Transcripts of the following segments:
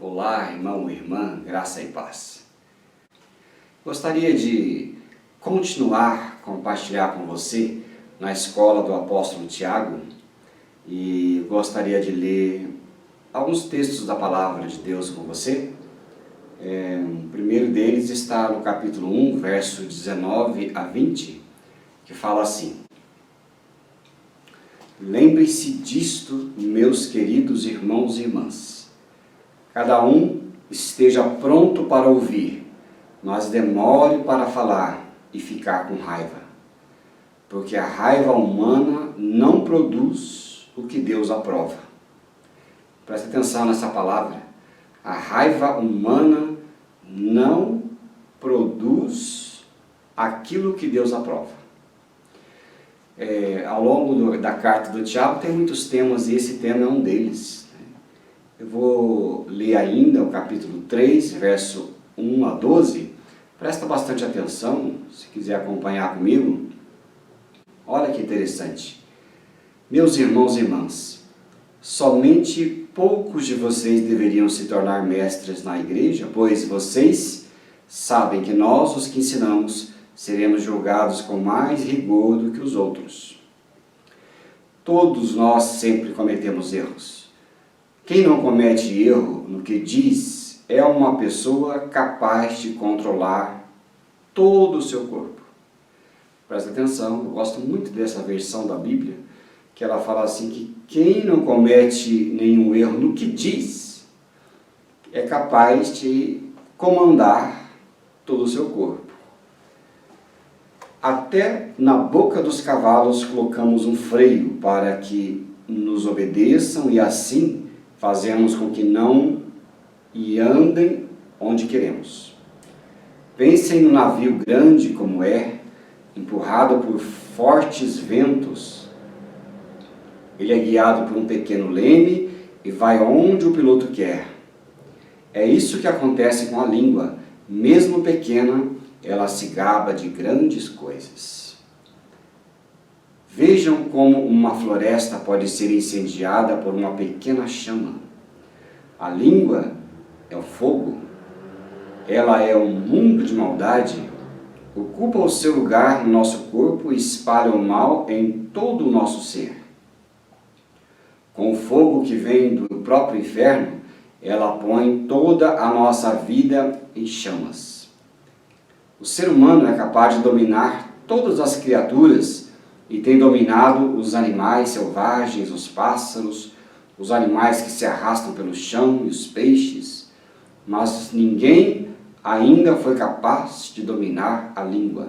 Olá, irmão e irmã, graça e paz. Gostaria de continuar a compartilhar com você na escola do apóstolo Tiago e gostaria de ler alguns textos da palavra de Deus com você. O primeiro deles está no capítulo 1, verso 19 a 20, que fala assim: Lembre-se disto, meus queridos irmãos e irmãs. Cada um esteja pronto para ouvir, mas demore para falar e ficar com raiva. Porque a raiva humana não produz o que Deus aprova. Preste atenção nessa palavra. A raiva humana não produz aquilo que Deus aprova. Ao longo da carta do Tiago tem muitos temas e esse tema é um deles. Eu vou ler ainda o capítulo 3, verso 1 a 12. Presta bastante atenção, se quiser acompanhar comigo. Olha que interessante. Meus irmãos e irmãs, somente poucos de vocês deveriam se tornar mestres na igreja, pois vocês sabem que nós, os que ensinamos, seremos julgados com mais rigor do que os outros. Todos nós sempre cometemos erros. Quem não comete erro no que diz é uma pessoa capaz de controlar todo o seu corpo. Presta atenção, eu gosto muito dessa versão da Bíblia, que ela fala assim que quem não comete nenhum erro no que diz é capaz de comandar todo o seu corpo. Até na boca dos cavalos colocamos um freio para que nos obedeçam e assim fazemos com que não e andem onde queremos. Pensem no navio grande como é, empurrado por fortes ventos. Ele é guiado por um pequeno leme e vai onde o piloto quer. É isso que acontece com a língua. Mesmo pequena, ela se gaba de grandes coisas. Vejam como uma floresta pode ser incendiada por uma pequena chama. A língua é o fogo. Ela é um mundo de maldade. Ocupa o seu lugar no nosso corpo e espalha o mal em todo o nosso ser. Com o fogo que vem do próprio inferno, ela põe toda a nossa vida em chamas. O ser humano é capaz de dominar todas as criaturas e tem dominado os animais selvagens, os pássaros, os animais que se arrastam pelo chão e os peixes, mas ninguém ainda foi capaz de dominar a língua.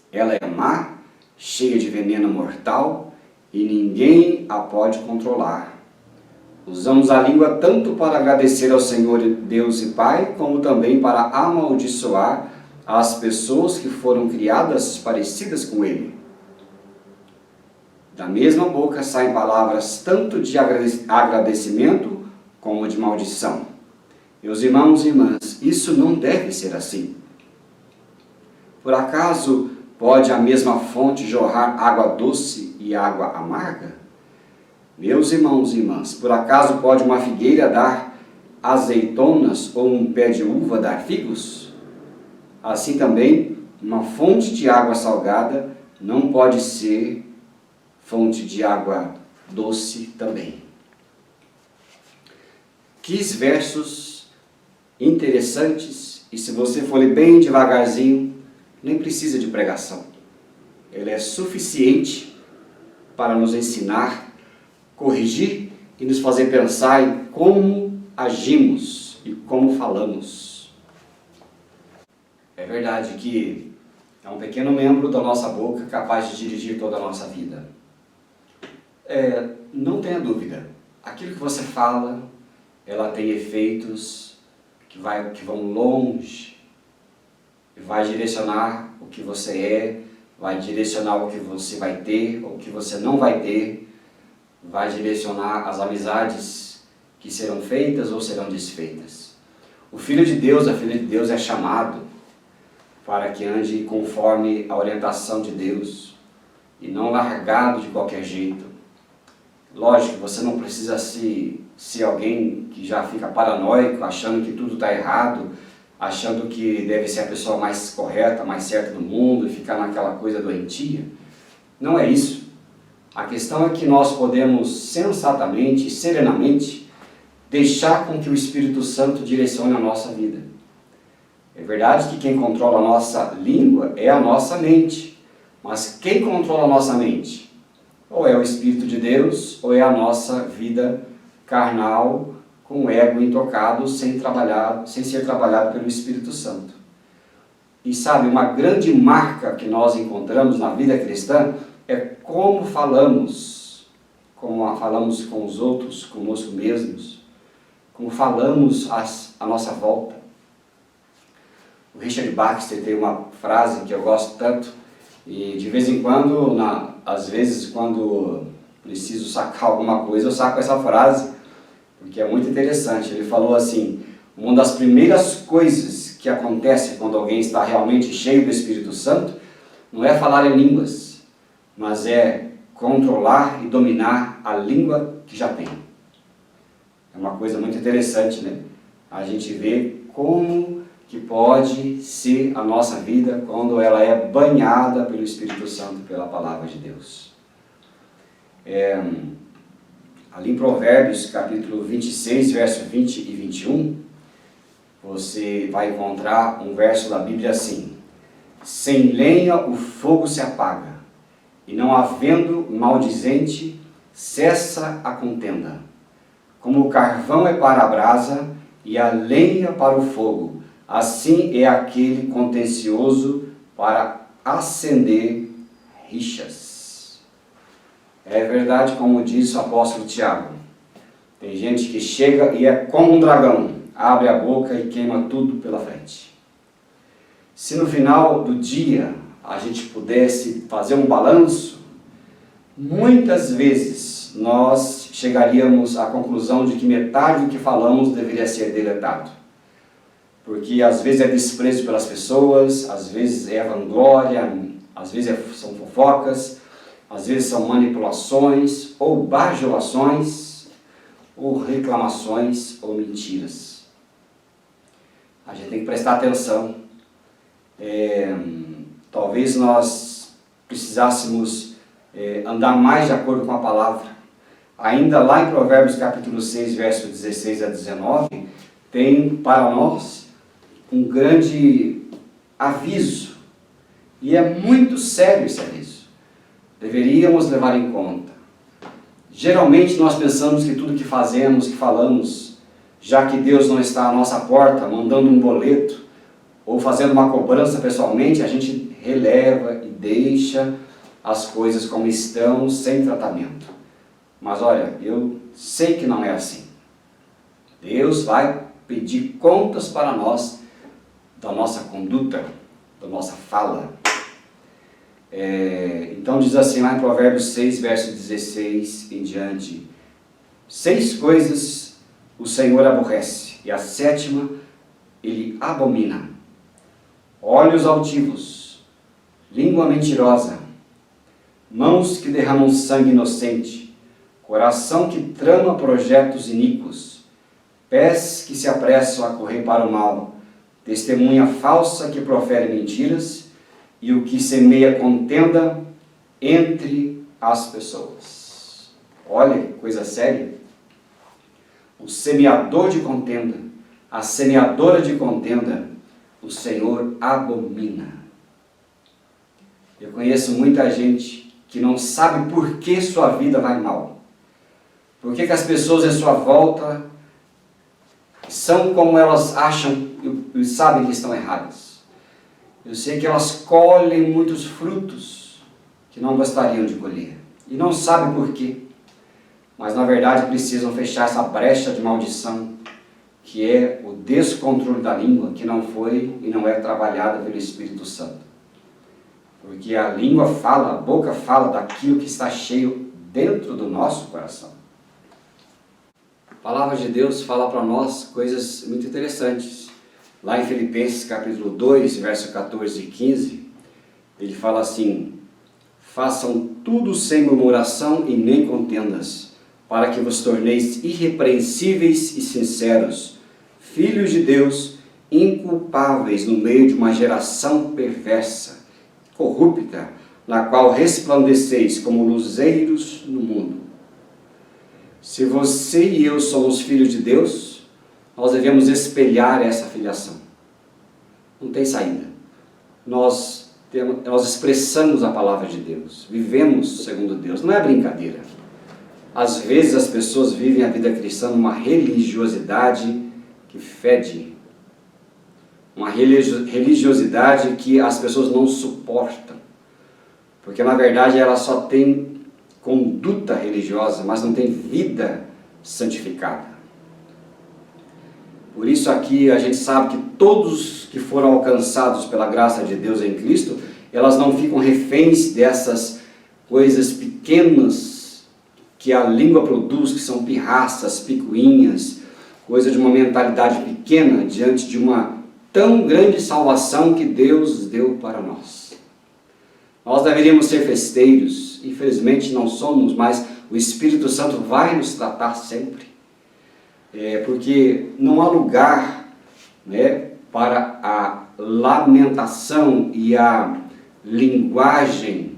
Ela é má, cheia de veneno mortal e ninguém a pode controlar. Usamos a língua tanto para agradecer ao Senhor Deus e Pai, como também para amaldiçoar as pessoas que foram criadas parecidas com Ele. Da mesma boca saem palavras tanto de agradecimento como de maldição. Meus irmãos e irmãs, isso não deve ser assim. Por acaso pode a mesma fonte jorrar água doce e água amarga? Meus irmãos e irmãs, por acaso pode uma figueira dar azeitonas ou um pé de uva dar figos? Assim também, uma fonte de água salgada não pode ser fonte de água doce também. Que versos interessantes, e se você for ler bem devagarzinho, nem precisa de pregação. Ele é suficiente para nos ensinar, corrigir e nos fazer pensar em como agimos e como falamos. É verdade que é um pequeno membro da nossa boca capaz de dirigir toda a nossa vida. Não tenha dúvida, aquilo que você fala, ela tem efeitos que vão longe, vai direcionar o que você é, vai direcionar o que você vai ter, o que você não vai ter, vai direcionar as amizades que serão feitas ou serão desfeitas. O Filho de Deus, a Filha de Deus é chamado para que ande conforme a orientação de Deus e não largado de qualquer jeito. Lógico, você não precisa ser alguém que já fica paranoico, achando que tudo está errado, achando que deve ser a pessoa mais correta, mais certa do mundo e ficar naquela coisa doentia. Não é isso. A questão é que nós podemos sensatamente, serenamente, deixar com que o Espírito Santo direcione a nossa vida. É verdade que quem controla a nossa língua é a nossa mente. Mas quem controla a nossa mente? Ou é o Espírito de Deus, ou é a nossa vida carnal, com o ego intocado, sem ser trabalhado pelo Espírito Santo. E sabe, uma grande marca que nós encontramos na vida cristã é como falamos com os outros, conosco mesmos, como falamos à nossa volta. O Richard Baxter tem uma frase que eu gosto tanto, e de vez em quando, às vezes quando preciso sacar alguma coisa, eu saco essa frase, porque é muito interessante. Ele falou assim: uma das primeiras coisas que acontece quando alguém está realmente cheio do Espírito Santo, não é falar em línguas, mas é controlar e dominar a língua que já tem. É uma coisa muito interessante, né? A gente vê como que pode ser a nossa vida quando ela é banhada pelo Espírito Santo, pela Palavra de Deus. Ali em Provérbios, capítulo 26, verso 20 e 21, você vai encontrar um verso da Bíblia assim: sem lenha o fogo se apaga, e não havendo maldizente, cessa a contenda. Como o carvão é para a brasa, e a lenha para o fogo, assim é aquele contencioso para acender rixas. É verdade, como diz o apóstolo Tiago. Tem gente que chega e é como um dragão, abre a boca e queima tudo pela frente. Se no final do dia a gente pudesse fazer um balanço, muitas vezes nós chegaríamos à conclusão de que metade do que falamos deveria ser deletado. Porque às vezes é desprezo pelas pessoas, às vezes é vanglória, às vezes são fofocas, às vezes são manipulações, ou bajulações, ou reclamações, ou mentiras. A gente tem que prestar atenção. Talvez nós precisássemos andar mais de acordo com a palavra. Ainda lá em Provérbios capítulo 6, verso 16 a 19, tem para nós um grande aviso. E é muito sério esse aviso. Deveríamos levar em conta. Geralmente nós pensamos que tudo que fazemos, que falamos, já que Deus não está à nossa porta, mandando um boleto, ou fazendo uma cobrança pessoalmente, a gente releva e deixa as coisas como estão, sem tratamento. Mas olha, eu sei que não é assim. Deus vai pedir contas para nós da nossa conduta, da nossa fala. Então diz assim lá em Provérbios 6, verso 16 em diante: 6 coisas o Senhor aborrece, e a 7ª ele abomina: olhos altivos, língua mentirosa, mãos que derramam sangue inocente, coração que trama projetos iníquos, pés que se apressam a correr para o mal, testemunha falsa que profere mentiras, e o que semeia contenda entre as pessoas. Olha que coisa séria. O semeador de contenda, a semeadora de contenda, o Senhor abomina. Eu conheço muita gente que não sabe por que sua vida vai mal. Por que as pessoas em sua volta são como elas acham e sabem que estão erradas. Eu sei que elas colhem muitos frutos que não gostariam de colher. E não sabem por quê. Mas na verdade precisam fechar essa brecha de maldição, que é o descontrole da língua, que não foi e não é trabalhada pelo Espírito Santo. Porque a língua fala, a boca fala daquilo que está cheio dentro do nosso coração. A palavra de Deus fala para nós coisas muito interessantes. Lá em Filipenses capítulo 2, verso 14 e 15, ele fala assim: façam tudo sem murmuração e nem contendas, para que vos torneis irrepreensíveis e sinceros, filhos de Deus, inculpáveis no meio de uma geração perversa, corrupta, na qual resplandeceis como luzeiros no mundo. Se você e eu somos filhos de Deus, nós devemos espelhar essa filiação. Não tem saída. Nós expressamos a palavra de Deus, vivemos segundo Deus, não é brincadeira. Às vezes as pessoas vivem a vida cristã numa religiosidade que fede, uma religiosidade que as pessoas não suportam, porque na verdade ela só tem conduta religiosa, mas não tem vida santificada. Por isso aqui a gente sabe que todos que foram alcançados pela graça de Deus em Cristo, elas não ficam reféns dessas coisas pequenas que a língua produz, que são pirraças, picuinhas, coisa de uma mentalidade pequena diante de uma tão grande salvação que Deus deu para nós. Nós deveríamos ser festeiros, infelizmente não somos, mas o Espírito Santo vai nos tratar sempre. Porque não há lugar, né, para a lamentação e a linguagem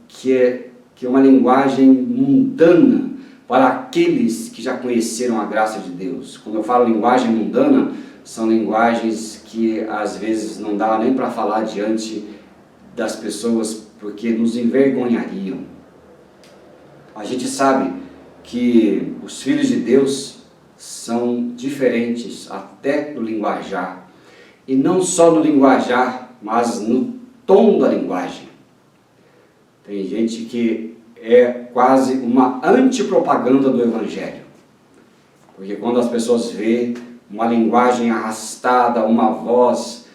que é uma linguagem mundana para aqueles que já conheceram a graça de Deus. Quando eu falo linguagem mundana, são linguagens que às vezes não dá nem para falar diante das pessoas, porque nos envergonhariam. A gente sabe que os filhos de Deus são diferentes até no linguajar, e não só no linguajar, mas no tom da linguagem. Tem gente que é quase uma antipropaganda do Evangelho, porque quando as pessoas veem uma linguagem arrastada, uma voz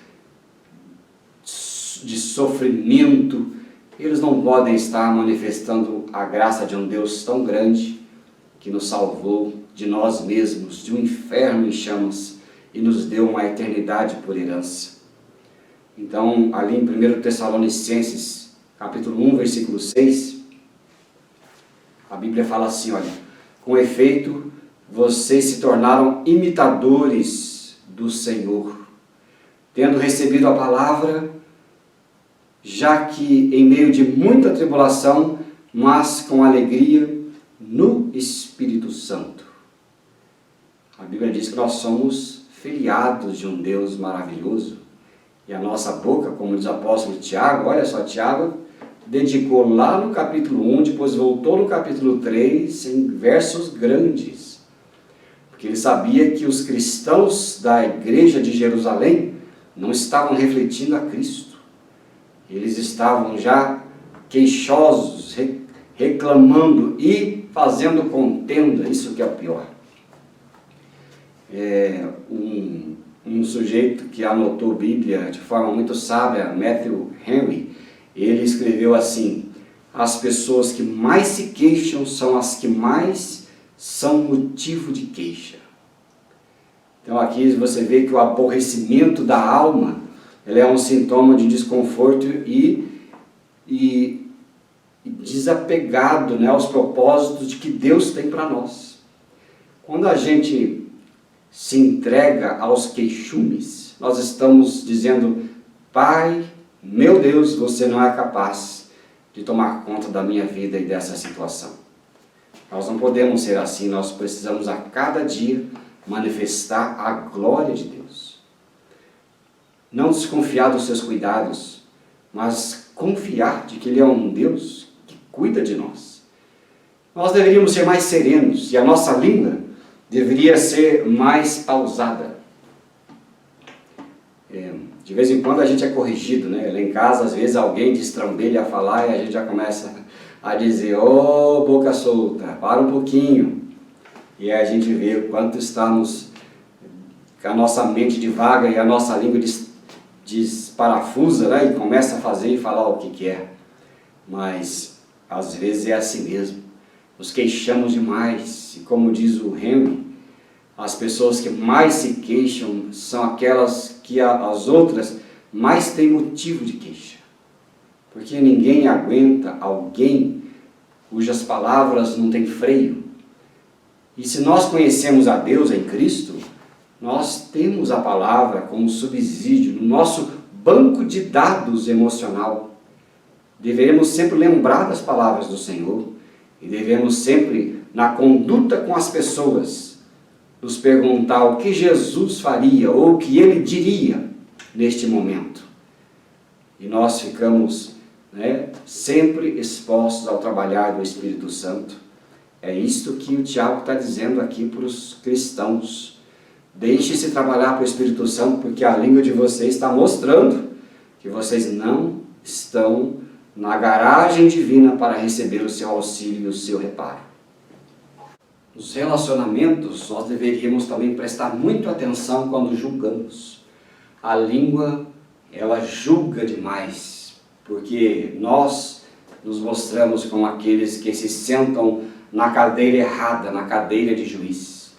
de sofrimento, eles não podem estar manifestando a graça de um Deus tão grande que nos salvou de nós mesmos, de um inferno em chamas, e nos deu uma eternidade por herança. Então, ali em 1 Tessalonicenses, capítulo 1, versículo 6, a Bíblia fala assim, olha: com efeito, vocês se tornaram imitadores do Senhor, tendo recebido a palavra, já que em meio de muita tribulação, mas com alegria no Espírito Santo. A Bíblia diz que nós somos filiados de um Deus maravilhoso, e a nossa boca, como diz o apóstolo Tiago, olha só, Tiago dedicou lá no capítulo 1, depois voltou no capítulo 3, em versos grandes, porque ele sabia que os cristãos da igreja de Jerusalém não estavam refletindo a Cristo. Eles estavam já queixosos, reclamando e fazendo contenda, isso que é o pior. Um sujeito que anotou Bíblia de forma muito sábia, Matthew Henry, ele escreveu assim: as pessoas que mais se queixam são as que mais são motivo de queixa. Então aqui você vê que o aborrecimento da alma, ele é um sintoma de desconforto e desapegado, né, aos propósitos de que Deus tem para nós. Quando a gente se entrega aos queixumes, nós estamos dizendo: Pai, meu Deus, você não é capaz de tomar conta da minha vida e dessa situação. Nós não podemos ser assim, nós precisamos a cada dia manifestar a glória de Deus. Não desconfiar dos seus cuidados, mas confiar de que Ele é um Deus que cuida de nós. Nós deveríamos ser mais serenos, e a nossa língua deveria ser mais pausada. De vez em quando a gente é corrigido, né? Lá em casa, às vezes, alguém destrambelha a falar e a gente já começa a dizer: ô, boca solta, para um pouquinho. E aí a gente vê o quanto estamos, que a nossa mente divaga e a nossa língua desparafusa, né? E começa a fazer e falar o que quer. Mas, às vezes, é assim mesmo. Nos queixamos demais. mais, e como diz o Henry, as pessoas que mais se queixam são aquelas que as outras mais têm motivo de queixa. Porque ninguém aguenta alguém cujas palavras não têm freio. E se nós conhecemos a Deus em Cristo, nós temos a palavra como subsídio no nosso banco de dados emocional. Devemos sempre lembrar das palavras do Senhor e devemos sempre, na conduta com as pessoas, nos perguntar o que Jesus faria ou o que Ele diria neste momento. E nós ficamos sempre expostos ao trabalhar do Espírito Santo. É isto que o Tiago está dizendo aqui para os cristãos. Deixe-se trabalhar para o Espírito Santo, porque a língua de vocês está mostrando que vocês não estão na garagem divina para receber o seu auxílio e o seu reparo. Nos relacionamentos, nós deveríamos também prestar muito atenção quando julgamos. A língua, ela julga demais, porque nós nos mostramos como aqueles que se sentam na cadeira errada, na cadeira de juiz.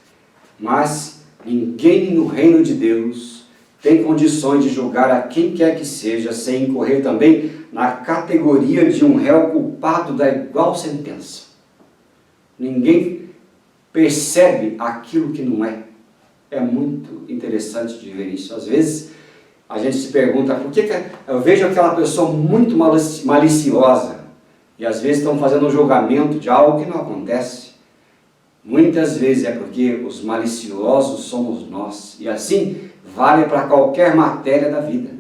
Mas ninguém no reino de Deus tem condições de julgar a quem quer que seja, sem incorrer também na categoria de um réu culpado da igual sentença. Ninguém percebe aquilo que não é. É muito interessante de ver isso. Às vezes a gente se pergunta por que eu vejo aquela pessoa muito maliciosa e às vezes estão fazendo um julgamento de algo que não acontece. Muitas vezes é porque os maliciosos somos nós, e assim vale para qualquer matéria da vida.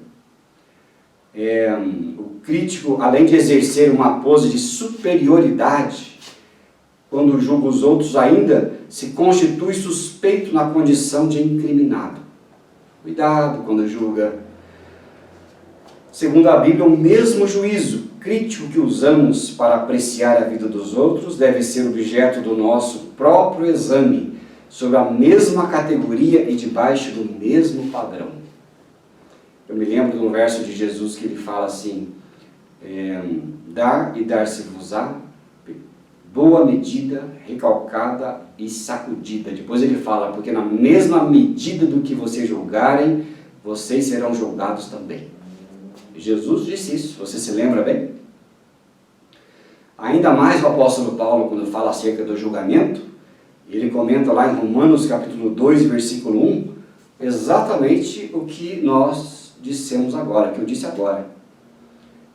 O crítico, além de exercer uma pose de superioridade, quando julga os outros, ainda se constitui suspeito na condição de incriminado. Cuidado quando julga. Segundo a Bíblia, o mesmo juízo crítico que usamos para apreciar a vida dos outros deve ser objeto do nosso próprio exame, sobre a mesma categoria e debaixo do mesmo padrão. Eu me lembro de um verso de Jesus que ele fala assim, dar e dar-se-vos-á, boa medida, recalcada e sacudida. Depois ele fala, porque na mesma medida do que vocês julgarem, vocês serão julgados também. Jesus disse isso, você se lembra bem? Ainda mais o apóstolo Paulo, quando fala acerca do julgamento, ele comenta lá em Romanos capítulo 2, versículo 1, exatamente o que nós dissemos agora, que eu disse agora.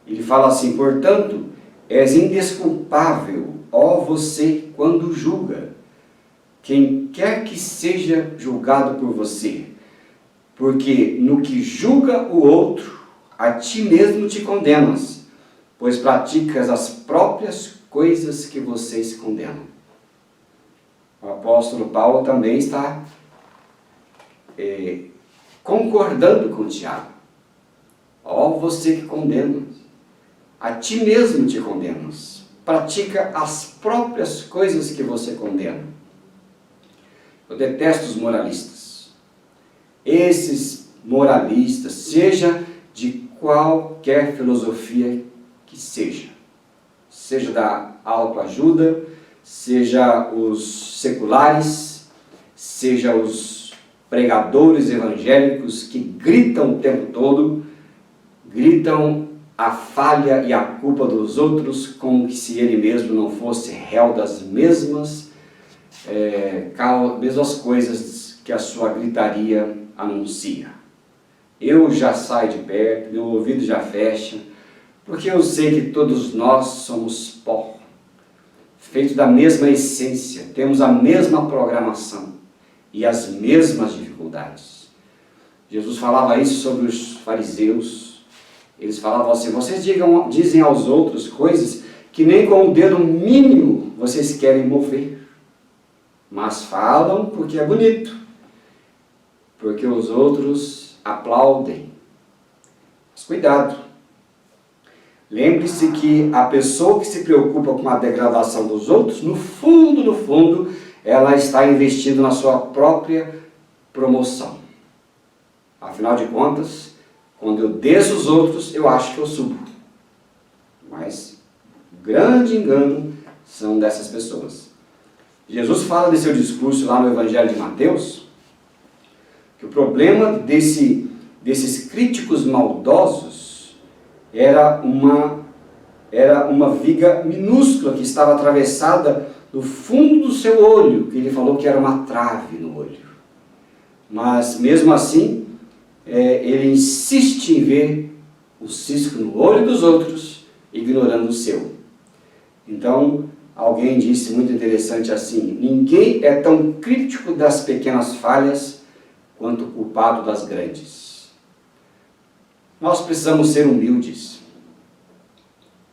Ele fala assim, portanto, és indesculpável, ó você, quando julga, quem quer que seja julgado por você, porque no que julga o outro, a ti mesmo te condenas, pois praticas as próprias coisas que vocês condenam. O apóstolo Paulo também está concordando com Tiago. Ó você que condenas, a ti mesmo te condenas, pratica as próprias coisas que você condena. Eu detesto os moralistas. Esses moralistas, seja de qualquer filosofia que seja da autoajuda, seja os seculares, seja os pregadores evangélicos que gritam o tempo todo, gritam a falha e a culpa dos outros como se ele mesmo não fosse réu das mesmas coisas que a sua gritaria anuncia. Eu já saio de perto, meu ouvido já fecha, porque eu sei que todos nós somos pó, feitos da mesma essência, temos a mesma programação e as mesmas dificuldades. Jesus falava isso sobre os fariseus. Eles falavam assim, vocês dizem aos outros coisas que nem com o dedo mínimo vocês querem mover, mas falam porque é bonito, porque os outros aplaudem. Mas cuidado. Lembre-se que a pessoa que se preocupa com a degradação dos outros, no fundo, ela está investindo na sua própria promoção. Afinal de contas, quando eu desço os outros, eu acho que eu subo. Mas o grande engano são dessas pessoas. Jesus fala de seu discurso lá no Evangelho de Mateus, que o problema desses críticos maldosos era uma viga minúscula que estava atravessada no fundo do seu olho, que ele falou que era uma trave no olho. Mas mesmo assim, ele insiste em ver o cisco no olho dos outros, ignorando o seu. Então, alguém disse muito interessante assim: ninguém é tão crítico das pequenas falhas quanto o culpado das grandes. Nós precisamos ser humildes.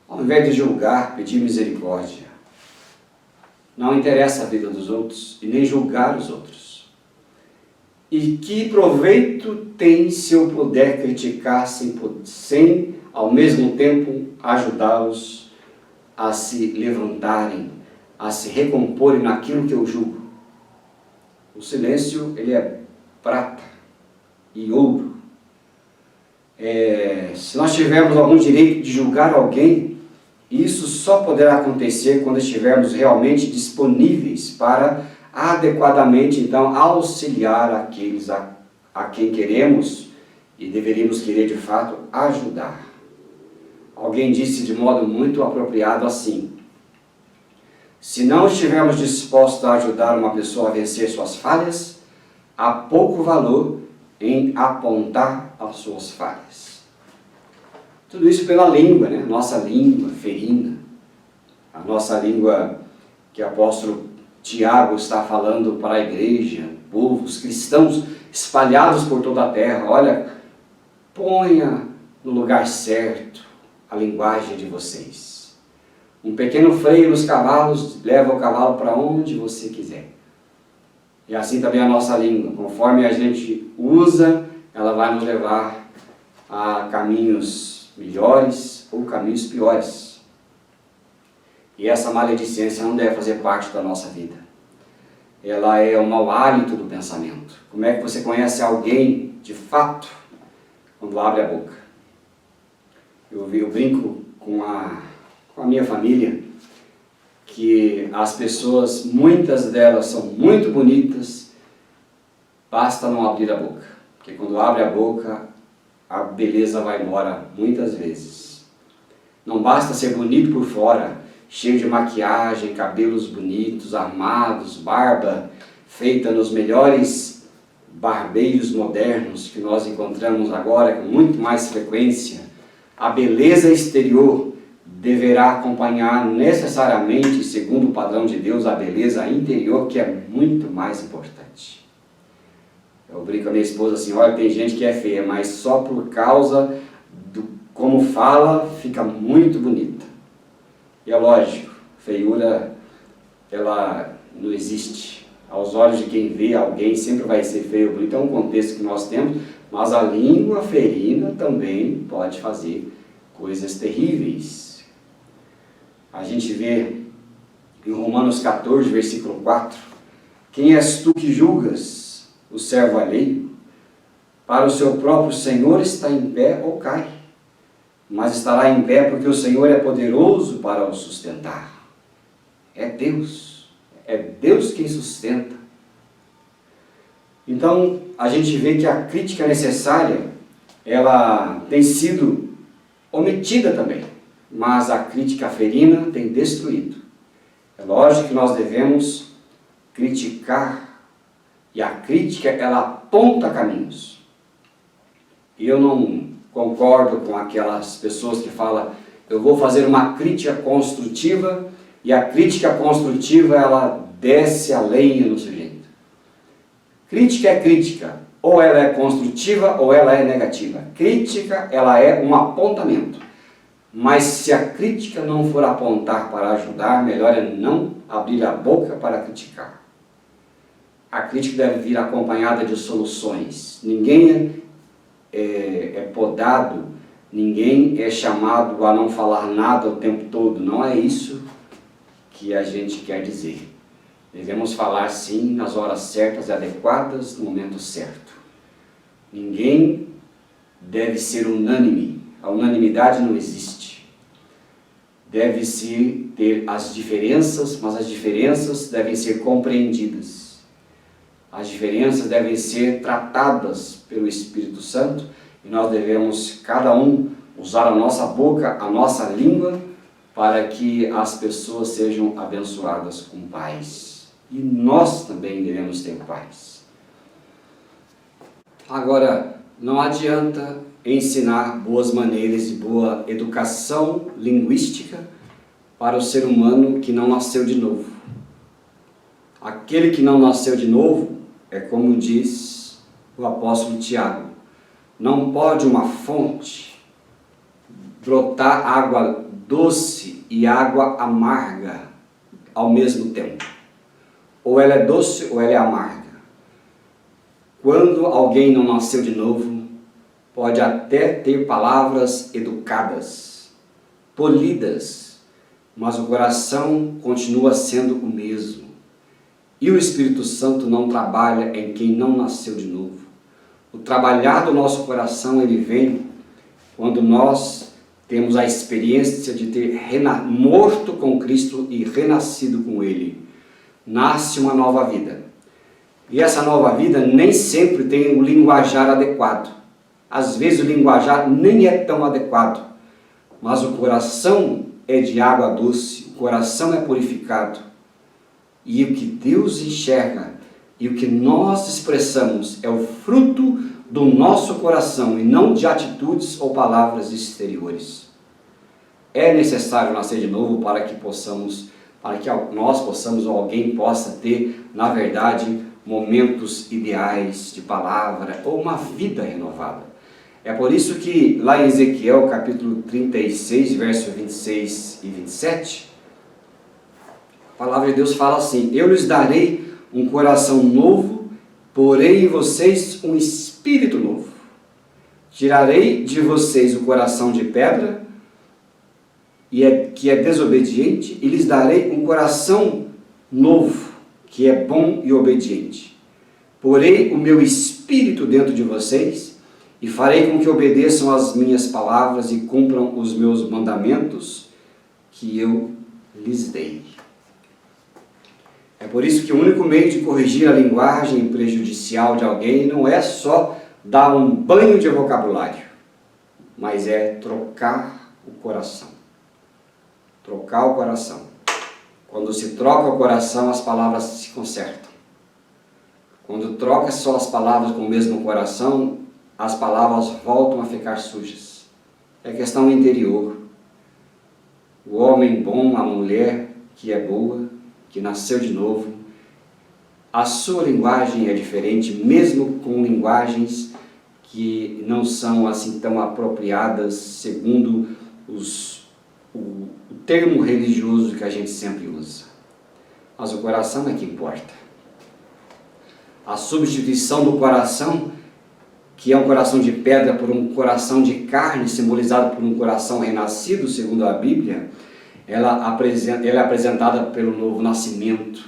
Ao invés de julgar, pedir misericórdia. Não interessa a vida dos outros e nem julgar os outros. E que proveito tem se eu puder criticar sem ao mesmo tempo ajudá-los a se levantarem, a se recomporem naquilo que eu julgo? O silêncio, ele é prata e ouro. Se nós tivermos algum direito de julgar alguém, isso só poderá acontecer quando estivermos realmente disponíveis para adequadamente, então, auxiliar aqueles a quem queremos e deveríamos querer de fato ajudar. Alguém disse de modo muito apropriado assim: se não estivermos dispostos a ajudar uma pessoa a vencer suas falhas, há pouco valor em apontar as suas falhas. Tudo isso pela língua, né? Nossa língua ferina, a nossa língua que o apóstolo Tiago está falando para a igreja, povos cristãos espalhados por toda a terra. Olha, ponha no lugar certo a linguagem de vocês. Um pequeno freio nos cavalos leva o cavalo para onde você quiser. E assim também a nossa língua, conforme a gente usa, ela vai nos levar a caminhos melhores ou caminhos piores. E essa maledicência não deve fazer parte da nossa vida. Ela é o mau hálito do pensamento. Como é que você conhece alguém de fato? Quando abre a boca. Eu brinco com a minha família que as pessoas, muitas delas são muito bonitas, basta não abrir a boca. Porque quando abre a boca, a beleza vai embora muitas vezes. Não basta ser bonito por fora, cheio de maquiagem, cabelos bonitos, armados, barba feita nos melhores barbeiros modernos que nós encontramos agora com muito mais frequência. A beleza exterior deverá acompanhar necessariamente, segundo o padrão de Deus, a beleza interior, que é muito mais importante. Eu brinco com a minha esposa assim: olha, tem gente que é feia, mas só por causa do como fala, fica muito bonita. E é lógico, feiura, ela não existe. Aos olhos de quem vê alguém, sempre vai ser feio ou bonito. É um contexto que nós temos, mas a língua ferina também pode fazer coisas terríveis. A gente vê em Romanos 14, versículo 4, quem és tu que julgas o servo alheio? Para o seu próprio Senhor está em pé ou cai, mas estará em pé porque o Senhor é poderoso para o sustentar. É Deus quem sustenta. Então, a gente vê que a crítica necessária, ela tem sido omitida também, mas a crítica ferina tem destruído. É lógico que nós devemos criticar, e a crítica, ela aponta caminhos. Eu não concordo com aquelas pessoas que falam: eu vou fazer uma crítica construtiva, e a crítica construtiva, ela desce a lenha no sujeito. Crítica é crítica, ou ela é construtiva ou ela é negativa. Crítica, ela é um apontamento. Mas se a crítica não for apontar para ajudar, melhor é não abrir a boca para criticar. A crítica deve vir acompanhada de soluções. Ninguém é podado, ninguém é chamado a não falar nada o tempo todo. Não é isso que a gente quer dizer. Devemos falar sim nas horas certas e adequadas, no momento certo. Ninguém deve ser unânime. A unanimidade não existe. deve-se ter as diferenças, mas as diferenças devem ser compreendidas. As diferenças devem ser tratadas pelo Espírito Santo e nós devemos, cada um, usar a nossa boca, a nossa língua, para que as pessoas sejam abençoadas com paz. E nós também devemos ter paz. Agora, não adianta ensinar boas maneiras e boa educação linguística para o ser humano que não nasceu de novo. Aquele que não nasceu de novo é como diz o apóstolo Tiago: não pode uma fonte brotar água doce e água amarga ao mesmo tempo. Ou ela é doce ou ela é amarga. Quando alguém não nasceu de novo, pode até ter palavras educadas, polidas, mas o coração continua sendo o mesmo. E o Espírito Santo não trabalha em quem não nasceu de novo. O trabalhar do nosso coração, ele vem quando nós temos a experiência de ter morto com Cristo e renascido com Ele. Nasce uma nova vida. E essa nova vida nem sempre tem o linguajar adequado. Às vezes o linguajar nem é tão adequado, mas o coração é de água doce, o coração é purificado. E o que Deus enxerga e o que nós expressamos é o fruto do nosso coração e não de atitudes ou palavras exteriores. É necessário nascer de novo para que nós possamos ou alguém possa ter, na verdade, momentos ideais de palavra ou uma vida renovada. É por isso que lá em Ezequiel capítulo 36, verso 26 e 27, a palavra de Deus fala assim: eu lhes darei um coração novo, porei em vocês um espírito novo. Tirarei de vocês o coração de pedra, que é desobediente, e lhes darei um coração novo, que é bom e obediente. Porei o meu espírito dentro de vocês, e farei com que obedeçam as minhas palavras e cumpram os meus mandamentos que eu lhes dei. É por isso que o único meio de corrigir a linguagem prejudicial de alguém não é só dar um banho de vocabulário, mas é trocar o coração. Trocar o coração. Quando se troca o coração, as palavras se consertam. Quando troca só as palavras com o mesmo coração, as palavras voltam a ficar sujas. É questão interior. O homem bom, a mulher que é boa, que nasceu de novo, a sua linguagem é diferente, mesmo com linguagens que não são assim tão apropriadas segundo o termo religioso que a gente sempre usa. Mas o coração é que importa. A substituição do coração, que é um coração de pedra, por um coração de carne, simbolizado por um coração renascido, segundo a Bíblia, ela é apresentada pelo novo nascimento,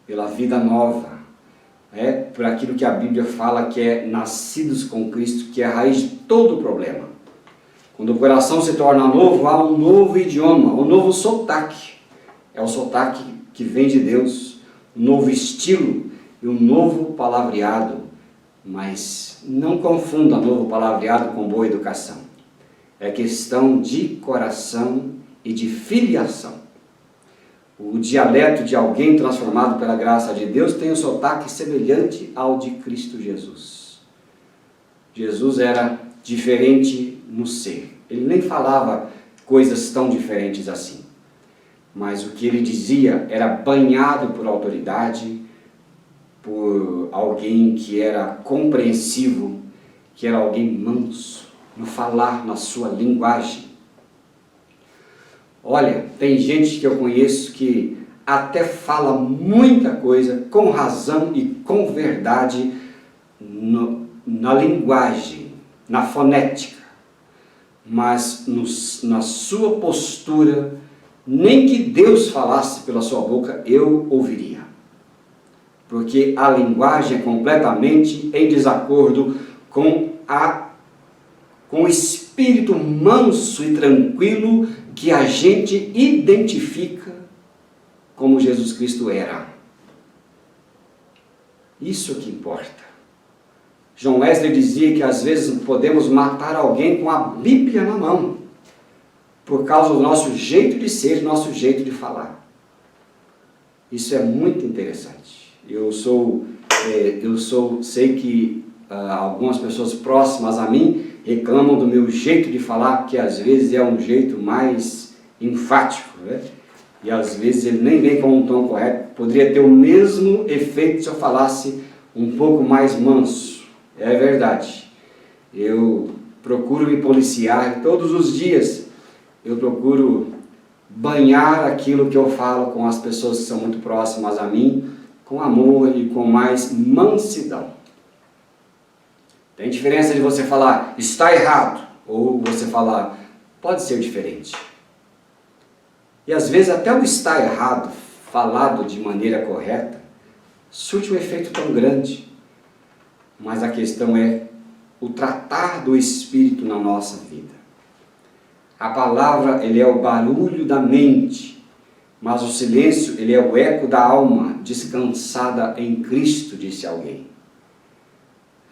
pela vida nova, por aquilo que a Bíblia fala que é nascidos com Cristo, que é a raiz de todo o problema. Quando o coração se torna novo, há um novo idioma, um novo sotaque. É o sotaque que vem de Deus, um novo estilo e um novo palavreado. Mas não confunda novo palavreado com boa educação. É questão de coração e de filiação. O dialeto de alguém transformado pela graça de Deus tem um sotaque semelhante ao de Cristo Jesus. Jesus era diferente no ser. Ele nem falava coisas tão diferentes assim. Mas o que ele dizia era banhado por autoridade, por alguém que era compreensivo, que era alguém manso, no falar, na sua linguagem. Olha, tem gente que eu conheço que até fala muita coisa com razão e com verdade na linguagem, na fonética, mas na sua postura, nem que Deus falasse pela sua boca, eu ouviria. Porque a linguagem é completamente em desacordo com o espírito manso e tranquilo que a gente identifica como Jesus Cristo era. Isso que importa. John Wesley dizia que às vezes podemos matar alguém com a Bíblia na mão, por causa do nosso jeito de ser, nosso jeito de falar. Isso é muito interessante. Sei que algumas pessoas próximas a mim reclamam do meu jeito de falar, que às vezes é um jeito mais enfático, né? E às vezes ele nem vem com um tom correto. Poderia ter o mesmo efeito se eu falasse um pouco mais manso. É verdade. Eu procuro me policiar todos os dias. Eu procuro banhar aquilo que eu falo com as pessoas que são muito próximas a mim, com amor e com mais mansidão. Tem diferença de você falar, está errado, ou você falar, pode ser diferente. E às vezes até o está errado, falado de maneira correta, surte um efeito tão grande. Mas a questão é o tratar do Espírito na nossa vida. A palavra, ele é o barulho da mente, mas o silêncio, ele é o eco da alma descansada em Cristo, disse alguém.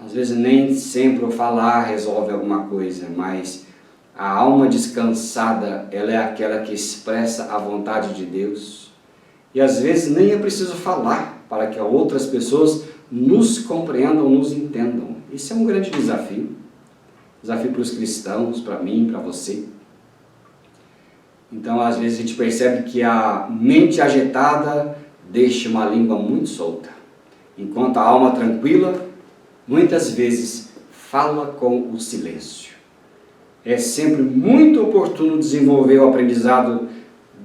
Às vezes nem sempre o falar resolve alguma coisa, mas a alma descansada, ela é aquela que expressa a vontade de Deus. E às vezes nem é preciso falar para que outras pessoas nos compreendam, nos entendam. Isso é um grande desafio. Desafio para os cristãos, para mim, para você. Então, às vezes a gente percebe que a mente agitada deixa uma língua muito solta. Enquanto a alma tranquila, muitas vezes fala com o silêncio. É sempre muito oportuno desenvolver o aprendizado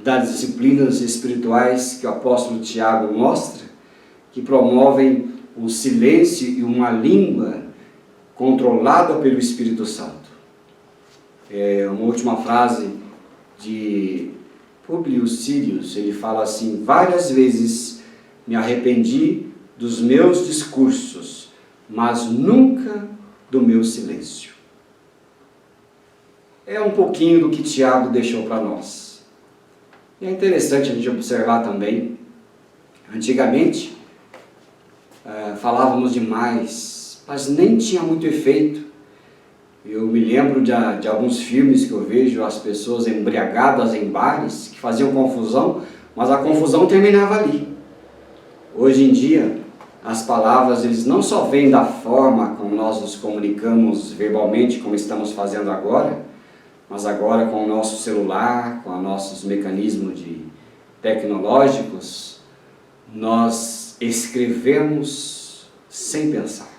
das disciplinas espirituais que o apóstolo Tiago mostra, que promovem o silêncio e uma língua controlada pelo Espírito Santo. Uma última frase de Publio Sírius, ele fala assim: várias vezes me arrependi dos meus discursos, mas nunca do meu silêncio. É um pouquinho do que Tiago deixou para nós. E é interessante a gente observar também, antigamente, falávamos demais, mas nem tinha muito efeito. Eu me lembro de alguns filmes que eu vejo as pessoas embriagadas em bares, que faziam confusão, mas a confusão terminava ali. Hoje em dia, as palavras, eles não só vêm da forma como nós nos comunicamos verbalmente, como estamos fazendo agora, mas agora com o nosso celular, com os nossos mecanismos tecnológicos, nós escrevemos sem pensar.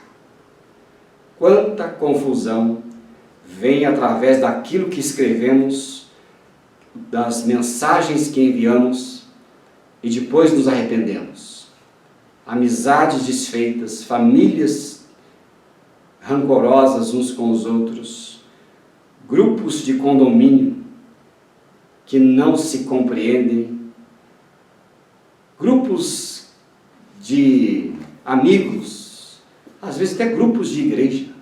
Quanta confusão vem através daquilo que escrevemos, das mensagens que enviamos e depois nos arrependemos. Amizades desfeitas, famílias rancorosas uns com os outros, grupos de condomínio que não se compreendem, grupos de amigos, às vezes até grupos de igreja.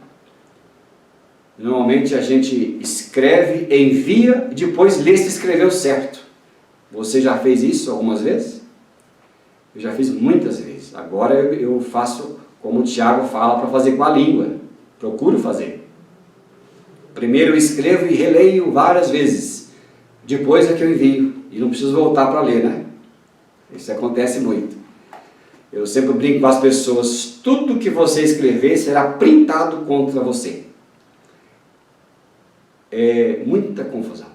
Normalmente a gente escreve, envia e depois lê se escreveu certo. Você já fez isso algumas vezes? Eu já fiz muitas vezes. Agora eu faço como o Tiago fala para fazer com a língua. Procuro fazer. Primeiro eu escrevo e releio várias vezes. Depois é que eu envio. E não preciso voltar para ler, né? Isso acontece muito. Eu sempre brinco com as pessoas. Tudo que você escrever será printado contra você. É muita confusão.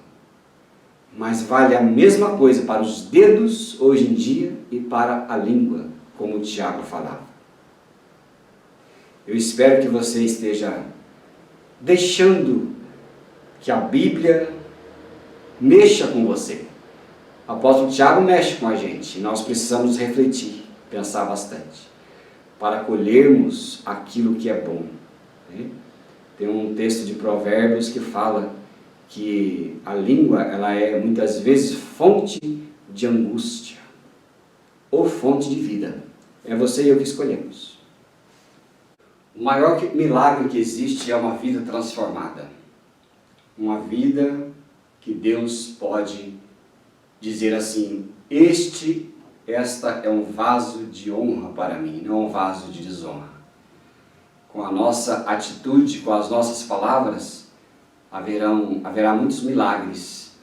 Mas vale a mesma coisa para os dedos hoje em dia e para a língua, como o Tiago falava. Eu espero que você esteja deixando que a Bíblia mexa com você. O apóstolo Tiago mexe com a gente e nós precisamos refletir, pensar bastante, para colhermos aquilo que é bom, né? Tem um texto de Provérbios que fala que a língua, ela é muitas vezes fonte de angústia ou fonte de vida. É você e eu que escolhemos. O maior milagre que existe é uma vida transformada. Uma vida que Deus pode dizer assim: esta é um vaso de honra para mim, não um vaso de desonra. Com a nossa atitude, com as nossas palavras, haverá muitos milagres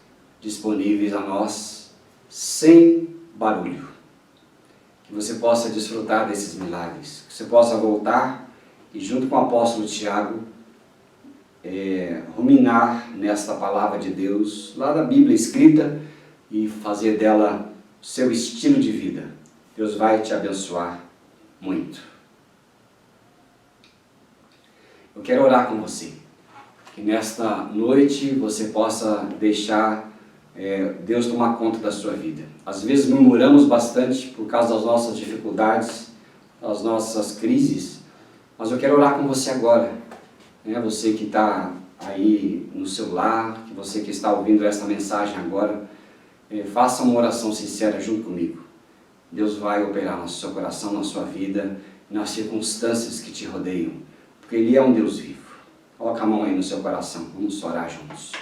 disponíveis a nós, sem barulho. Que você possa desfrutar desses milagres, que você possa voltar e, junto com o apóstolo Tiago, ruminar nesta palavra de Deus, lá da Bíblia escrita, e fazer dela seu estilo de vida. Deus vai te abençoar muito. Eu quero orar com você, que nesta noite você possa deixar Deus tomar conta da sua vida. Às vezes murmuramos bastante por causa das nossas dificuldades, das nossas crises, mas eu quero orar com você agora. Você que está aí no seu lar, que você que está ouvindo esta mensagem agora, faça uma oração sincera junto comigo. Deus vai operar no seu coração, na sua vida, nas circunstâncias que te rodeiam, porque Ele é um Deus vivo. Coloca a mão aí no seu coração, vamos orar juntos.